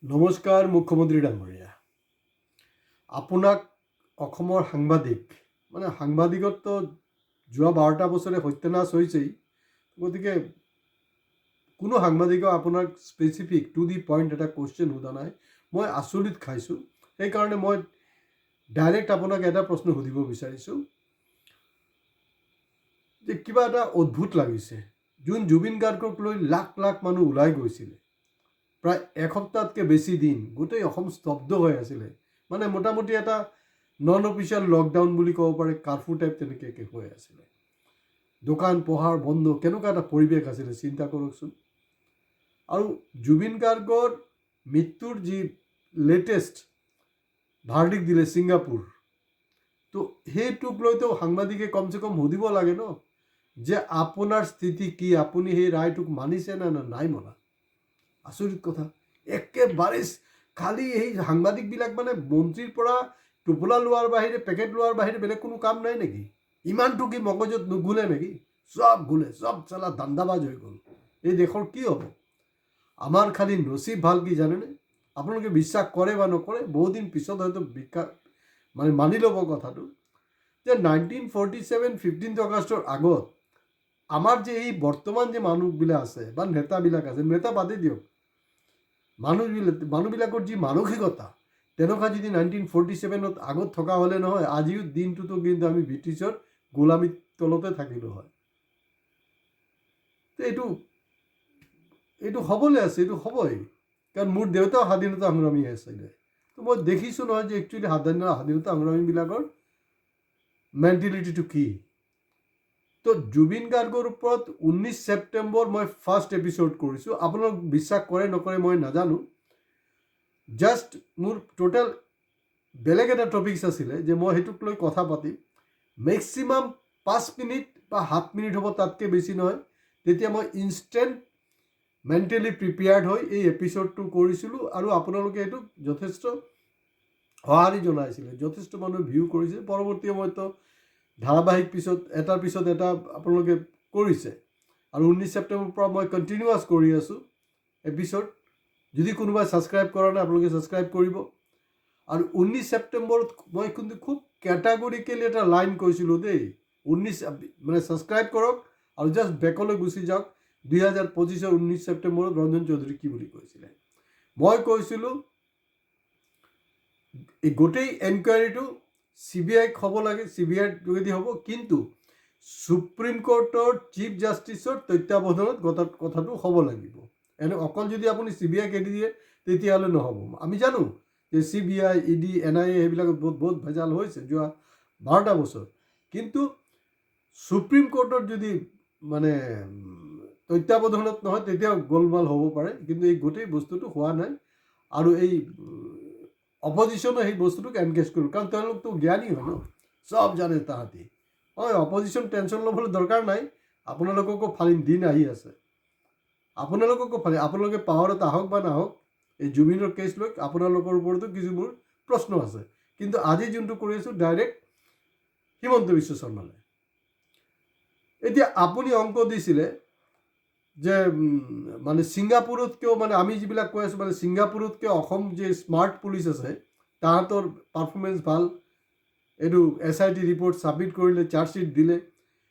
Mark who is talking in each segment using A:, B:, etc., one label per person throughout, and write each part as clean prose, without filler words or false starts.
A: নমস্কাৰ মুখ্যমন্ত্ৰী ডাঙৰীয়া, আপোনাক অসমৰ সাংবাদিকত্ব যোৱা 12টা বছৰে সত্যানাশ হৈছেই। গতিকে কোনো সাংবাদিকক আপোনাক স্পেচিফিক টু দি পইণ্ট এটা কুৱেশ্যন সোধা নাই। মই আচৰিত খাইছোঁ। সেইকাৰণে মই ডাইৰেক্ট আপোনাক এটা প্ৰশ্ন সুধিব বিচাৰিছোঁ যে কিবা এটা অদ্ভুত লাগিছে। যোন জুবিন গাৰ্গক লৈ লাখ লাখ মানুহ ওলাই গৈছিলে, প্ৰায় এসপ্তাহতকৈ বেছি দিন গোটেই অসম স্তব্ধ হৈ আছিলে। মানে মোটামুটি এটা নন অফিচিয়েল লকডাউন বুলি ক'ব পাৰে, কাৰ্ফিউ টাইপ তেনেকৈ হৈ আছিলে। দোকান পোহাৰ বন্ধ, কেনেকুৱা এটা পৰিৱেশ আছিলে চিন্তা কৰকচোন। আৰু জুবিন গাৰ্গৰ মৃত্যুৰ যি লেটেষ্ট ভাৰ্ডিক্ট দিলে ছিংগাপুৰ, তো সেইটোক লৈতো সাংবাদিকে কমচে কম সুধিব লাগে ন যে আপোনাৰ স্থিতি কি, আপুনি সেই ৰায়টোক মানিছে নে নাই মনা। আচৰিত কথা। একেবাৰে খালি এই সাংবাদিকবিলাক মানে মন্ত্ৰীৰ পৰা টোপোলা লোৱাৰ বাহিৰে, পেকেট লোৱাৰ বাহিৰে বেলেগ কোনো কাম নাই নেকি? ইমানটো কি মগজত নুঘূলে নেকি? চব ঘূলে, চব চালা ধান্দাবাজ হৈ গ'ল। এই দেশৰ কি হ'ব? আমাৰ খালি নচিব ভাল কি জানেনে? আপোনালোকে বিশ্বাস কৰে বা নকৰে, বহুদিন পিছত হয়তো মানি ল'ব কথাটো যে 1947 15 আগষ্টৰ আগত আমাৰ যে এই বৰ্তমান যে মানুহবিলাক আছে বা নেতাবিলাক আছে, নেতা বাদে দিয়ক, মানুহবিলাকৰ যি মানসিকতা, তেনেকুৱা যদি 1947 আগত থকা হ'লে নহয়, আজিও দিনটোতো কিন্তু আমি ব্ৰিটিছৰ গোলামীৰ তলতে থাকিলোঁ হয়। তো এইটো হ'বলৈ আছে, এইটো হ'বই। কাৰণ মোৰ দেউতাও স্বাধীনতা সংগ্ৰামী আছিলে। তো মই দেখিছোঁ নহয় যে একচুৱেলি স্বাধীনতা সংগ্ৰামীবিলাকৰ মেণ্টেলিটিটো কি। তো জুবিন গাৰ্গৰ ওপৰত 19 ছেপ্টেম্বৰ মই ফাৰ্ষ্ট এপিছ'ড কৰিছোঁ। আপোনালোক বিশ্বাস কৰে নকৰে মই নাজানো। জাষ্ট মোৰ টোটেল বেলেগ এটা টপিকছ আছিলে যে মই সেইটোক লৈ কথা পাতিম। মেক্সিমাম 5 মিনিট বা 7 মিনিট হ'ব, তাতকৈ বেছি নহয়। তেতিয়া মই ইনষ্টেণ্ট মেণ্টেলি প্ৰিপেয়াৰ্ড হৈ এই এপিছ'ডটো কৰিছিলোঁ আৰু আপোনালোকে এইটোক যথেষ্ট সঁহাৰি জনাইছিলে, যথেষ্ট মানুহে ভিউ কৰিছে। পৰৱৰ্তী সময়তো ধাৰাবাহিক এটাৰ পিছত এটা আপোনালোকে কৰিছে। আৰু 19 ছেপ্টেম্বৰৰ পৰা মই কণ্টিনিউৱাছ কৰি আছোঁ এপিছ'ড। যদি কোনোবাই ছাবস্ক্ৰাইব কৰা নাই, আপোনালোকে ছাবস্ক্ৰাইব কৰিব। আৰু 19 ছেপ্টেম্বৰত মই কিন্তু খুব কেটাগৰিকেলি এটা লাইন কৈছিলোঁ দেই, 19 ছাবস্ক্ৰাইব কৰক আৰু জাষ্ট বেকলৈ গুচি যাওক। 2025 19 ছেপ্টেম্বৰত ৰঞ্জন চৌধুৰী কি বুলি কৈছিলে। মই কৈছিলোঁ এই গোটেই এনকুৱাৰীটো CBI হ'ব লাগে, CBI যোগেদি হ'ব, কিন্তু সুপ্ৰিম কোৰ্টৰ চিফ জাষ্টিছৰ তত্ত্বাৱধানত কথাটো হ'ব লাগিব। অকল যদি আপুনি CBI এৰি দিয়ে তেতিয়াহ'লে নহ'ব। আমি জানো যে CBI, ED, NIA সেইবিলাকত বহুত ভেজাল হৈছে যোৱা 12টা বছৰ। কিন্তু সুপ্ৰিম কোৰ্টৰ যদি তত্ত্বাৱধানত নহয় তেতিয়াও গোলমাল হ'ব পাৰে। কিন্তু এই গোটেই বস্তুটো হোৱা নাই। আৰু এই অপজিশ্যনে সেই বস্তুটোক এনগেজ কৰিব, কাৰণ তেওঁলোকতো জ্ঞানী হয় ন, চব জানে তাহাঁতি। হয়, অপজিশ্যন টেনশ্যন ল'বলৈ দৰকাৰ নাই। আপোনালোককো ফালিম, দিন আহি আছে। আপোনালোককো ফালিম। আপোনালোকে পাৱাৰত আহক বা নাহক, এই জুবিনৰ কেছ লৈ আপোনালোকৰ ওপৰতো কিছু মোৰ প্ৰশ্ন আছে। কিন্তু আজি যোনটো কৰি আছোঁ ডাইৰেক্ট হিমন্ত বিশ্ব শৰ্মালৈ। এতিয়া আপুনি অংক দিছিলে যে ছিংগাপুৰতকৈও আমি যিবিলাক কৈ আছোঁ ছিংগাপুৰতকৈ অসম যে স্মাৰ্ট পুলিচ আছে তাহাঁতৰ পাৰফৰ্মেঞ্চ ভাল। এইটো SIT ৰিপৰ্ট ছাবমিট কৰিলে, চাৰ্জশ্বিট দিলে,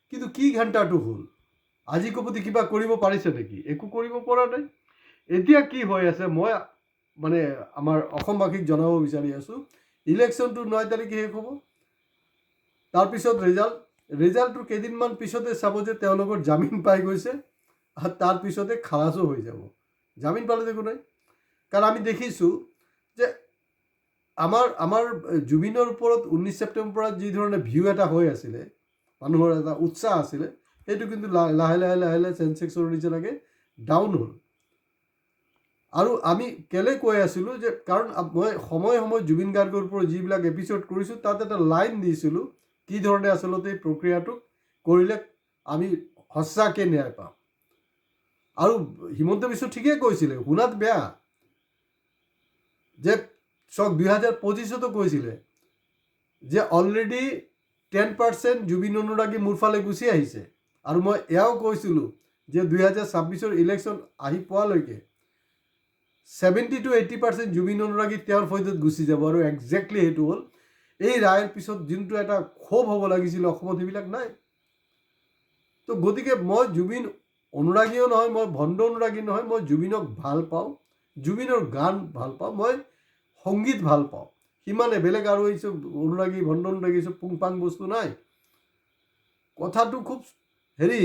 A: কিন্তু কি ঘণ্টাটো হ'ল? আজি কপতি কিবা কৰিব পাৰিছে নেকি? একো কৰিব পৰা নাই। এতিয়া কি হৈ আছে মই আমাৰ অসমবাসীক জনাব বিচাৰি আছোঁ। ইলেকশ্যনটো 9 তাৰিখে শেষ হ'ব। তাৰপিছত ৰিজাল্টটোৰ কেইদিনমান পিছতে চাব যে তেওঁলোকৰ জামিন পাই গৈছে আৰু তাৰপিছতে খালাছো হৈ যাব। জামিন পালে একো নাই। কাৰণ আমি দেখিছোঁ যে আমাৰ জুবিনৰ ওপৰত 19 ছেপ্টেম্বৰৰ পৰা যি ধৰণে ভিউ এটা হৈ আছিলে, মানুহৰ এটা উৎসাহ আছিলে, সেইটো কিন্তু লাহে লাহে চেঞ্চেক্সৰ নিচিনাকৈ ডাউন হ'ল। আৰু আমি কেলৈ কৈ আছিলোঁ যে কাৰণ মই সময়ে জুবিন গাৰ্গৰ ওপৰত যিবিলাক এপিছ'ড কৰিছোঁ তাত এটা লাইন দিছিলোঁ কি ধৰণে আচলতে এই প্ৰক্ৰিয়াটোক কৰিলে আমি সঁচাকৈ ন্যায় পাম। আৰু হিমন্ত বিশ্ব ঠিকেই কৈছিলে, শুনাত বেয়া যে 2025তো কৈছিলে যে অলৰেডি 10% জুবিন অনুৰাগী মোৰ ফালে গুচি আহিছে। আৰু মই এয়াও কৈছিলোঁ যে 2026 ইলেকশ্যন আহি পোৱালৈকে 70 to 80% জুবিন অনুৰাগী তেওঁৰ ফৈদত গুচি যাব আৰু একজেক্টলি সেইটো হ'ল এই ৰায়ৰ পিছত যোনটো এটা ক্ষোভ হ'ব লাগিছিল অসমত সেইবিলাক নাই। তো গতিকে মই জুবিন অনুৰাগীও নহয়, মই ভণ্ড অনুৰাগী নহয়, মই জুবিনক ভাল পাওঁ, জুবিনৰ গান ভাল পাওঁ, মই সংগীত ভাল পাওঁ, সিমানে। বেলেগ আৰু এইসব অনুৰাগী ভণ্ড অনুৰাগী এইসব পুংপাং বস্তু নাই। কথাটো খুব হেৰি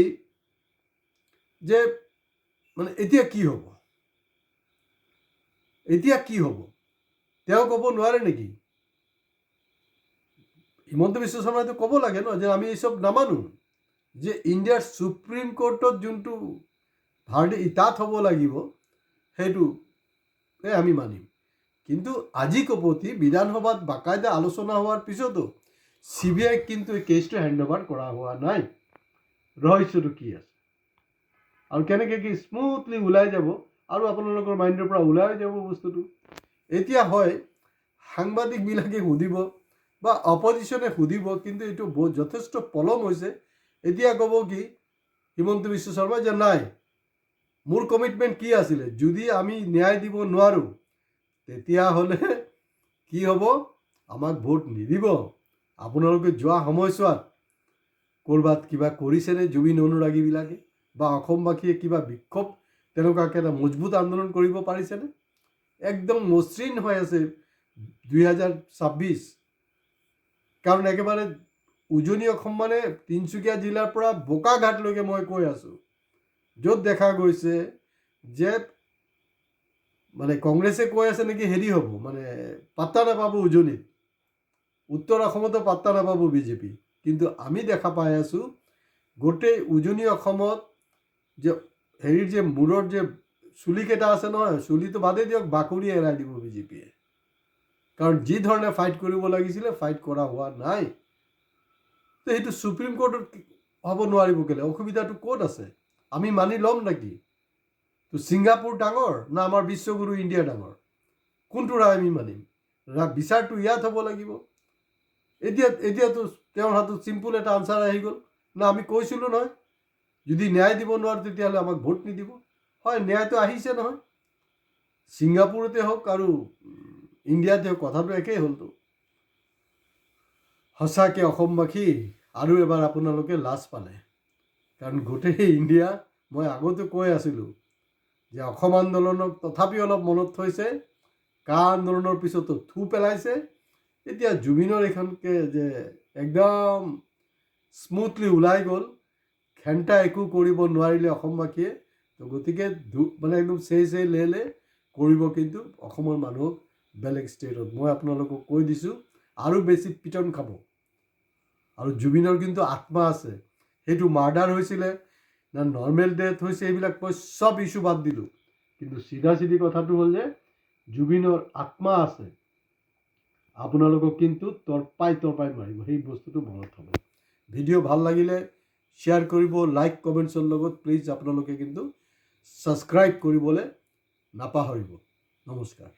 A: যে মানে এতিয়া কি হ'ব, এতিয়া কি হ'ব তেওঁ ক'ব নোৱাৰে নেকি? হিমন্ত বিশ্ব শৰ্মাইতো ক'ব লাগে ন যে আমি এইসব নামানো, যে ইণ্ডিয়াৰ সুপ্ৰিম কোৰ্টত যোনটো তাত হ'ব লাগিব সেইটো আমি মানিম। কিন্তু আজি কপতি বিধানসভাত বাকায়দা আলোচনা হোৱাৰ পিছতো CBI কিন্তু এই কেছটো হেণ্ড অভাৰ কৰা হোৱা নাই। ৰহস্যটো কি আছে আৰু কেনেকৈ কি স্মুথলি ওলাই যাব আৰু আপোনালোকৰ মাইণ্ডৰ পৰা ওলাই যাব বস্তুটো। এতিয়া হয় সাংবাদিকবিলাকে সুধিব বা অপজিশ্যনে সুধিব, কিন্তু এইটো যথেষ্ট পলম হৈছে। এতিয়া ক'ব কি হিমন্ত বিশ্ব শৰ্মাই যে নাই, মোৰ কমিটমেণ্ট কি আছিলে, যদি আমি ন্যায় দিব নোৱাৰোঁ তেতিয়াহ'লে কি হ'ব, আমাক ভোট নিদিব। আপোনালোকে যোৱা সময়ছোৱাত ক'ৰবাত কিবা কৰিছেনে জুবিন অনুৰাগীবিলাকে বা অসমবাসীয়ে কিবা বিক্ষোভ তেনেকুৱাকৈ এটা মজবুত আন্দোলন কৰিব পাৰিছেনে? একদম মসৃণ হৈ আছে 2026। কাৰণ একেবাৰে উজনি অসম মানে তিনিচুকীয়া জিলাৰ পৰা বোকাঘাটলৈকে মই কৈ আছোঁ, য'ত দেখা গৈছে যে মানে কংগ্ৰেছে কৈ আছে নেকি হেৰি হ'ব, মানে পাত্তা নাপাব উজনিত, উত্তৰ অসমতো পাত্তা নাপাব বিজেপি। কিন্তু আমি দেখা পাই আছোঁ গোটেই উজনি অসমত যে হেৰিৰ যে মূৰৰ যে চুলিকেইটা আছে নহয়, চুলিটো বাদেই দিয়ক, বাকৰি এৰাই দিব বিজেপিয়ে। কাৰণ যি ধৰণে ফাইট কৰিব লাগিছিলে ফাইট কৰা হোৱা নাই। তো সেইটো সুপ্ৰিম কোৰ্টত হ'ব নোৱাৰিব কেলে? অসুবিধাটো ক'ত আছে? আমি মানি ল'ম নেকি? তো ছিংগাপুৰ ডাঙৰ না আমাৰ বিশ্বগুৰু ইণ্ডিয়া ডাঙৰ? কোনটো ৰায় আমি মানিম? বিচাৰটো ইয়াত হ'ব লাগিব। এতিয়াতো তেওঁৰ হাতত চিম্পুল এটা আনচাৰ আহি গ'ল, না আমি কৈছিলোঁ নহয় যদি ন্যায় দিব নোৱাৰোঁ তেতিয়াহ'লে আমাক ভোট নিদিব। হয়, ন্যায়টো আহিছে নহয়, ছিংগাপুৰতে হওক আৰু ইণ্ডিয়াতে হওক, কথাটো একেই হ'লতো। সঁচাকৈ অসমবাসী আৰু এবাৰ আপোনালোকে লাজ পালে। কাৰণ গোটেই ইণ্ডিয়া, মই আগতে কৈ আছিলোঁ যে অসম আন্দোলনক তথাপি অলপ মনত থৈছে, কা আন্দোলনৰ পিছতো থু পেলাইছে। এতিয়া জুবিনৰ এইখনকে যে একদম স্মুথলি ওলাই গ'ল, ঘেণ্টা একো কৰিব নোৱাৰিলে অসমবাসীয়ে। তো গতিকে মানে একদম চেই লে কৰিব কিন্তু অসমৰ মানুহক বেলেগ ষ্টেটত। মই আপোনালোকক কৈ দিছোঁ আৰু বেছি পিটন খাব। আৰু জুবিনৰ কিন্তু আত্মা আছে, সেইটো মাৰ্ডাৰ হৈছিলে না নৰ্মেল ডেথ হৈছে এইবিলাক মই চব ইছ্যু বাদ দিলোঁ। কিন্তু চিধা কথাটো হ'ল যে জুবিনৰ আত্মা আছে, আপোনালোকক কিন্তু তৰপাই মাৰিব, সেই বস্তুটো মনত থ'ব। ভিডিঅ' ভাল লাগিলে শ্বেয়াৰ কৰিব, লাইক কমেণ্টছৰ লগত প্লিজ আপোনালোকে কিন্তু ছাবস্ক্ৰাইব কৰিবলৈ নাপাহৰিব। নমস্কাৰ।